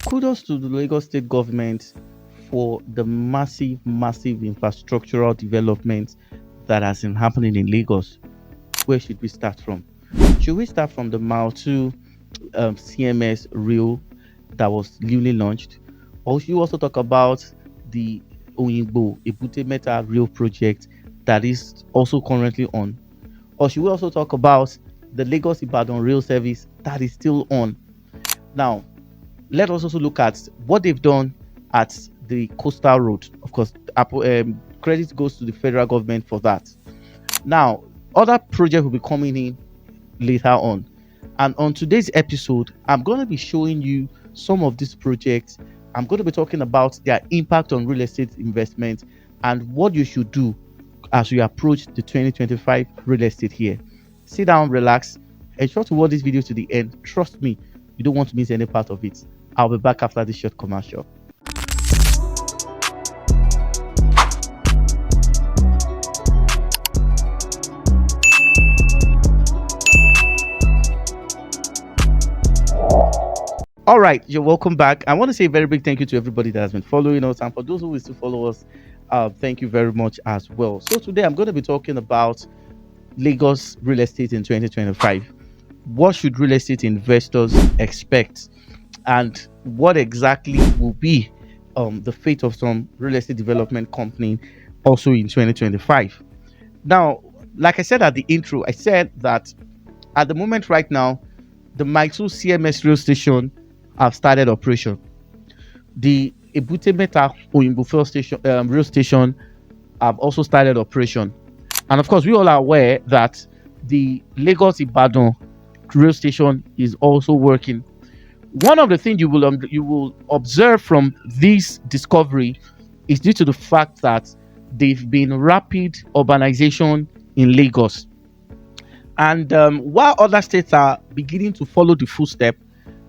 Kudos to the Lagos state government for the massive infrastructural development that has been happening in Lagos. Where should we start from? Should we start from the Mile 2 CMS rail that was newly launched? Or should we also talk about the Oyingbo Ebute Meta rail project that is also currently on? Or should we also talk about the Lagos Ibadan rail service that is still on? Now, let us also look at what they've done at the coastal road. Of course, credit goes to the federal government for that. Now, other projects will be coming in later on. And on today's episode, I'm going to be showing you some of these projects. I'm going to be talking about their impact on real estate investment and what you should do as we approach the 2025 real estate year. Sit down, relax, ensure to watch this video to the end. Trust me, you don't want to miss any part of it. I'll be back after this short commercial. All right, you're welcome back. I want to say a very big thank you to everybody that has been following us, and for those who will still follow us, thank you very much as well. So today I'm going to be talking about Lagos real estate in 2025. What should real estate investors expect, and what exactly will be the fate of some real estate development company also in 2025? Now, like I said at the intro, I said that at the moment right now, the Mile 2 CMS rail station have started operation. The Ebute Meta Oyingbo rail station have also started operation. And of course, we all are aware that the Lagos Ibadan rail station is also working. One of the things you will observe from this discovery is due to the fact that they've been rapid urbanization in Lagos. And while other states are beginning to follow the footstep,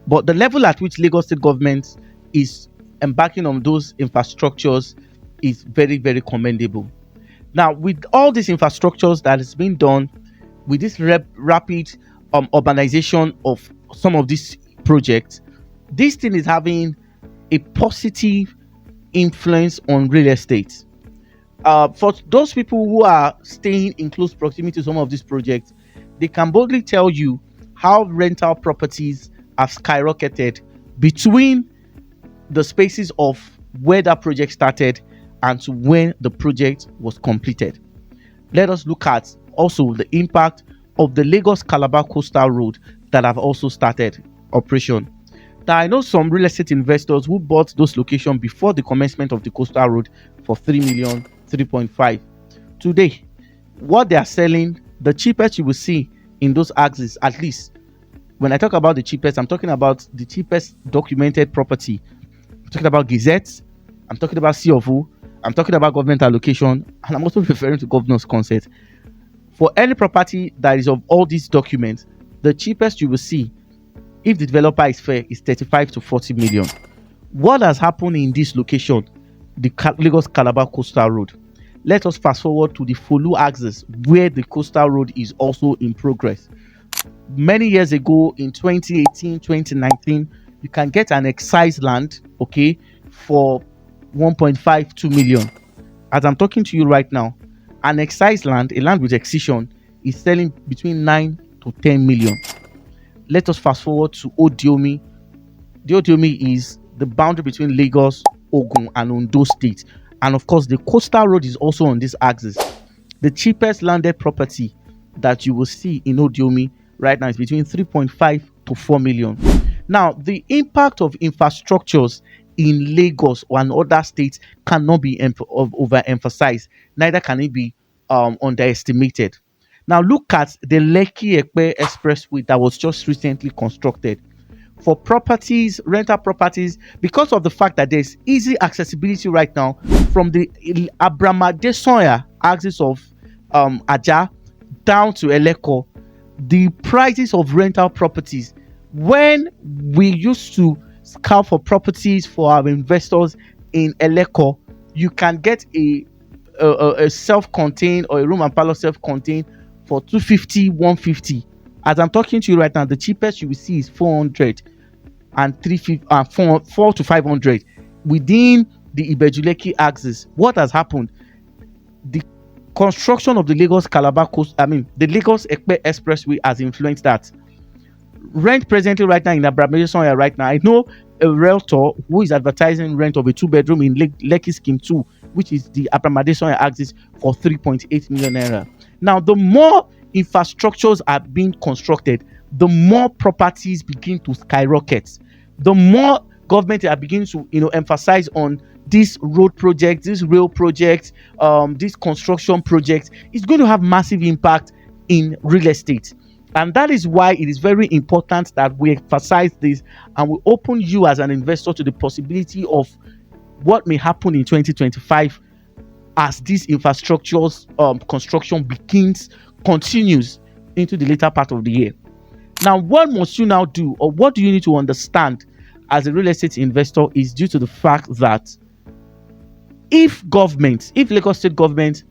but the level at which Lagos state government is embarking on those infrastructures is very commendable. Now, with all these infrastructures that is being done, with this rapid urbanization of some of these projects, this thing is having a positive influence on real estate. For those people who are staying in close proximity to some of these projects, they can boldly tell you how rental properties have skyrocketed between the spaces of where that project started and to when the project was completed. Let us look at also the impact of the Lagos Calabar Coastal Road that have also started operation. Now, I know some real estate investors who bought those locations before the commencement of the coastal road for 3 million, 3.5. Today, what they are selling, the cheapest you will see in those axes, at least when I talk about the cheapest, I'm talking about the cheapest documented property. I'm talking about gazettes, I'm talking about CFO, I'm talking about government allocation, and I'm also referring to governor's consent. For any property that is of all these documents, the cheapest you will see, if the developer is fair, is 35 to 40 million. What has happened in this location, the Lagos Calabar Coastal Road? Let us fast forward to the Folu axis, where the coastal road is also in progress. Many years ago, in 2018, 2019, you can get an excised land, okay, for 1.52 million. As I'm talking to you right now, an excised land, a land with excision, is selling between 9 to 10 million. Let us fast forward to Odiomi. The Odiomi is the boundary between Lagos, Ogun, and Ondo State. And of course, the coastal road is also on this axis. The cheapest landed property that you will see in Odiomi right now is between 3.5 to 4 million. Now, the impact of infrastructures in Lagos or in other states cannot be overemphasized. Neither can it be underestimated. Now, look at the Lekki Expressway that was just recently constructed. For properties, rental properties, because of the fact that there's easy accessibility right now from the Abramadesoya axis of Aja down to Eleko, the prices of rental properties, when we used to scout for properties for our investors in Eleko, you can get a self-contained or a room and parlor self-contained for 250, 150. As I'm talking to you right now, the cheapest you will see is 400. and 4 to 500 within the Ibeju Lekki axis. What has happened? The construction of the Lagos Calabar coast, the Lagos Ekpe Expressway has influenced that. Rent presently right now in urbanization area right now, I know a realtor who is advertising rent of a 2-bedroom in Lekki Scheme 2, which is the urbanization axis, for 3.8 million naira. Now, the more infrastructures are being constructed, the more properties begin to skyrocket. The more government are beginning to emphasize on these road projects, these rail projects, these construction projects. It's going to have massive impact in real estate. And that is why it is very important that we emphasize this and we open you as an investor to the possibility of what may happen in 2025 as this infrastructure's construction continues into the later part of the year. Now, what must you now do, or what do you need to understand as a real estate investor, is due to the fact that if Lagos State government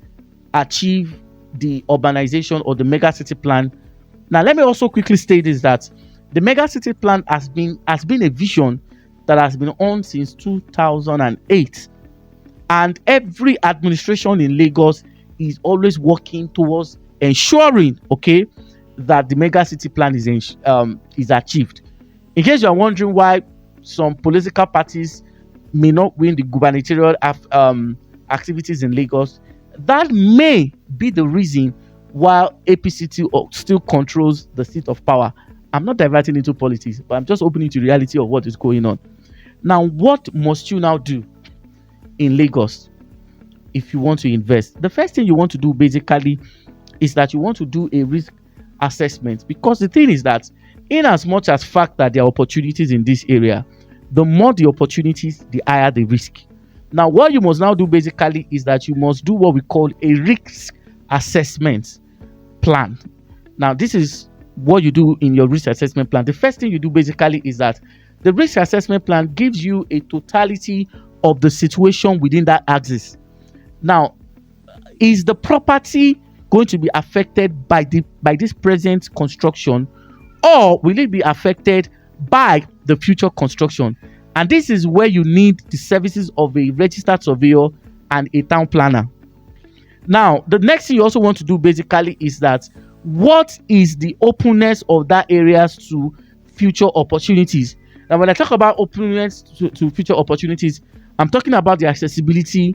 achieve the urbanization or the mega city plan. Now, let me also quickly state this, that the mega city plan has been a vision that has been on since 2008, and every administration in Lagos is always working towards ensuring, that the mega city plan is achieved. In case you are wondering why some political parties may not win the gubernatorial activities in Lagos, that may be the reason why APC still controls the seat of power. I'm not diverting into politics, but I'm just opening to reality of what is going on. Now, what must you now do in Lagos if you want to invest? The first thing you want to do basically is that you want to do a risk assessment, because the thing is that in as much as fact that there are opportunities in this area, the more the opportunities, the higher the risk. Now, what you must now do basically is that you must do what we call a risk assessment plan. Now, this is what you do in your risk assessment plan. The first thing you do basically is that the risk assessment plan gives you a totality of the situation within that axis. Now, is the property going to be affected by this present construction, or will it be affected by the future construction? And this is where you need the services of a registered surveyor and a town planner. Now, the next thing you also want to do basically is that what is the openness of that areas to future opportunities? Now, when I talk about openness to future opportunities, I'm talking about the accessibility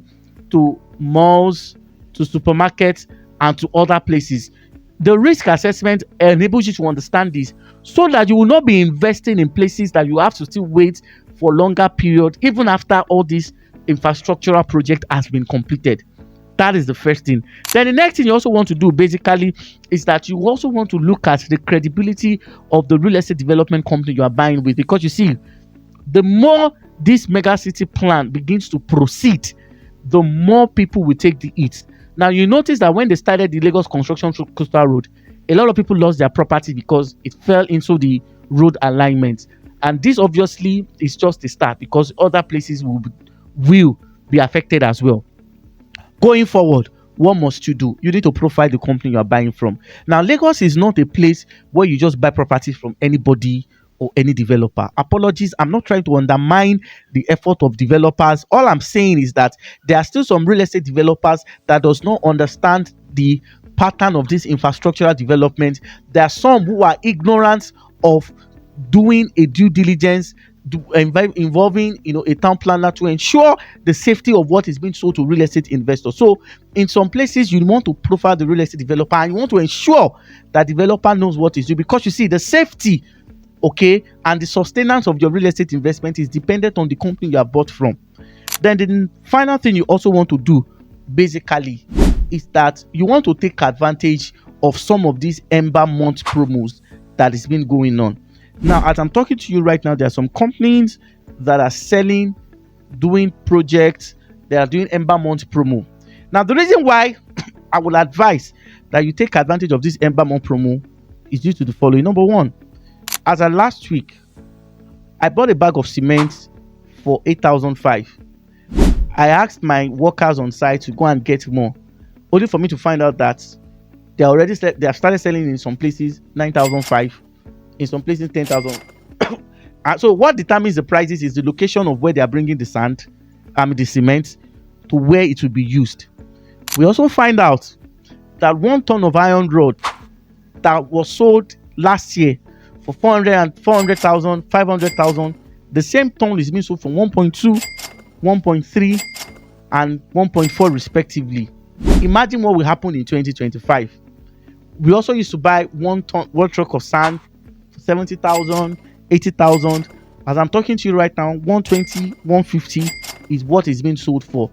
to malls, to supermarkets, and to other places. The risk assessment enables you to understand this so that you will not be investing in places that you have to still wait for longer period, even after all this infrastructural project has been completed. That is the first thing. Then the next thing you also want to do basically is that you also want to look at the credibility of the real estate development company you are buying with, because you see, the more this mega city plan begins to proceed, the more people will take the hit. Now, you notice that when they started the Lagos construction through Coastal Road, a lot of people lost their property because it fell into the road alignment. And this obviously is just a start, because other places will be affected as well. Going forward, what must you do? You need to profile the company you are buying from. Now, Lagos is not a place where you just buy properties from anybody or any developer. Apologies, I'm not trying to undermine the effort of developers. All I'm saying is that there are still some real estate developers that does not understand the pattern of this infrastructural development. There are some who are ignorant of doing a due diligence involving a town planner to ensure the safety of what is being sold to real estate investors. So in some places, you want to profile the real estate developer and you want to ensure that developer knows what is due, because you see, the safety and the sustenance of your real estate investment is dependent on the company you have bought from. Then the final thing you also want to do basically is that you want to take advantage of some of these Ember month promos that has been going on. Now, as I'm talking to you right now, there are some companies that are doing projects, they are doing Ember month promo. Now, the reason why I will advise that you take advantage of this Ember month promo is due to the following. Number one, as of last week, I bought a bag of cement for 8,500. I asked my workers on site to go and get more, only for me to find out that they have started selling in some places 9,500, in some places 10,000. So what determines the prices is the location of where they are bringing the sand, the cement, to where it will be used. We also find out that 1 ton of iron rod that was sold last year for 400,000, 500,000, the same ton is being sold for 1.2, 1.3, and 1.4 respectively. Imagine what will happen in 2025. We also used to buy 1 ton, 1 truck of sand for 70,000, 80,000. As I'm talking to you right now, 120, 150 is what is being sold for.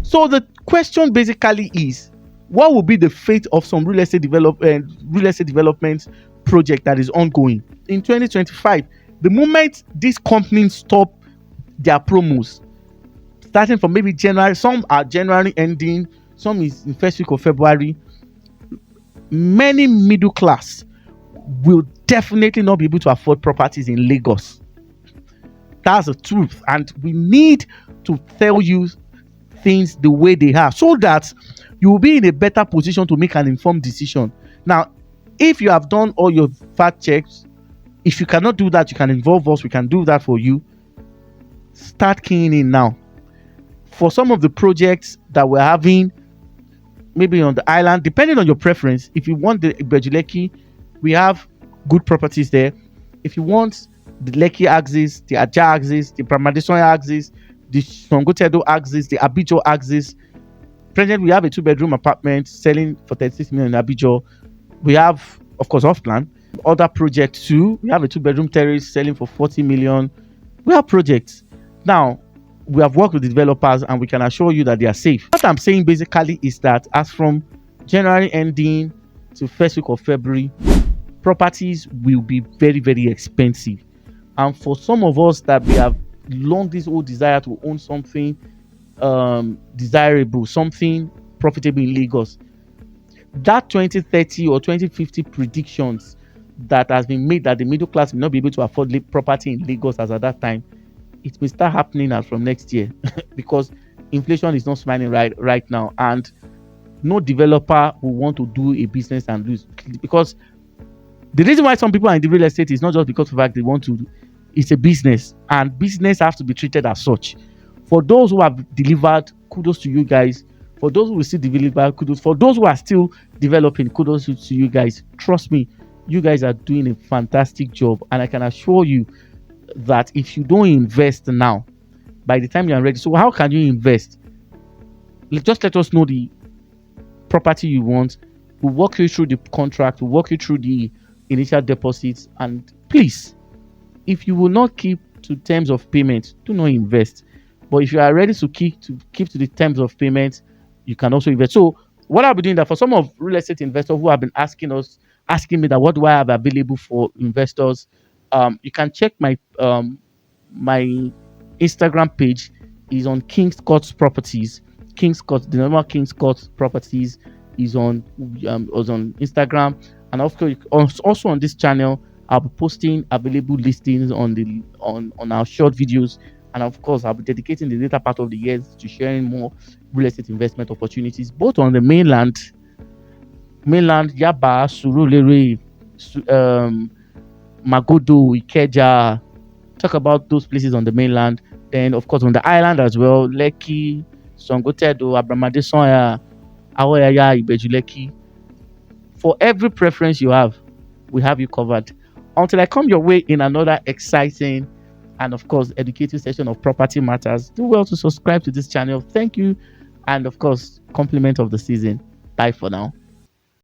So the question basically is, what will be the fate of some real estate development project that is ongoing in 2025? The moment these companies stop their promos, starting from maybe January, some are January ending, some is in first week of February, many middle class will definitely not be able to afford properties in Lagos. That's the truth, and we need to tell you things the way they are so that you will be in a better position to make an informed decision. Now, if you have done all your fact checks, if you cannot do that, you can involve us. We can do that for you. Start keying in now. For some of the projects that we're having, maybe on the island, depending on your preference, if you want the Ibeju Lekki, we have good properties there. If you want the Lekki axis, the Aja axis, the Pramadison axis, the Songotedo axis, the Ibeju axis. Presently, we have a 2-bedroom apartment selling for 36 million in Ibeju. We have, of course, off plan. Other projects too. We have a 2-bedroom terrace selling for 40 million. We have projects. Now, we have worked with the developers and we can assure you that they are safe. What I'm saying basically is that as from January ending to first week of February, properties will be very, very expensive. And for some of us that we have long this old desire to own something desirable, something profitable in Lagos, that 2030 or 2050 predictions that has been made that the middle class will not be able to afford property in Lagos as at that time, it may start happening as from next year because inflation is not smiling right now, and no developer will want to do a business and lose. Because the reason why some people are in the real estate is not just because of the fact they want to. It's a business, and business has to be treated as such. For those who have delivered, kudos to you guys. For those who will still deliver, kudos. For those who are still developing, kudos to you guys. Trust me, you guys are doing a fantastic job, and I can assure you that if you don't invest now, by the time you are ready, so how can you invest? Just let us know the property you want. We'll walk you through the contract. We'll walk you through the initial deposits, and please, if you will not keep to terms of payment, do not invest. But if you are ready to keep to the terms of payment, you can also invest. So what I'll be doing that for some of real estate investors who have been asking me that what do I have available for investors, you can check my my Instagram page is on King's Court Properties. King's Court, the normal King's Court Properties is on Instagram, and of course also on this channel I'll be posting available listings on our short videos, and of course I'll be dedicating the later part of the year to sharing more real estate investment opportunities both on the mainland, Yaba, Surulere, Magodo, Ikeja. Talk about those places on the mainland. Then of course on the island as well, Lekki, Songotedo, Abramadesonya, Awoyaya, Ibeju Lekki. For every preference you have, we have you covered. Until I come your way in another exciting and of course educative session of Property Matters, do well to subscribe to this channel. Thank you, and of course, compliment of the season. Bye for now.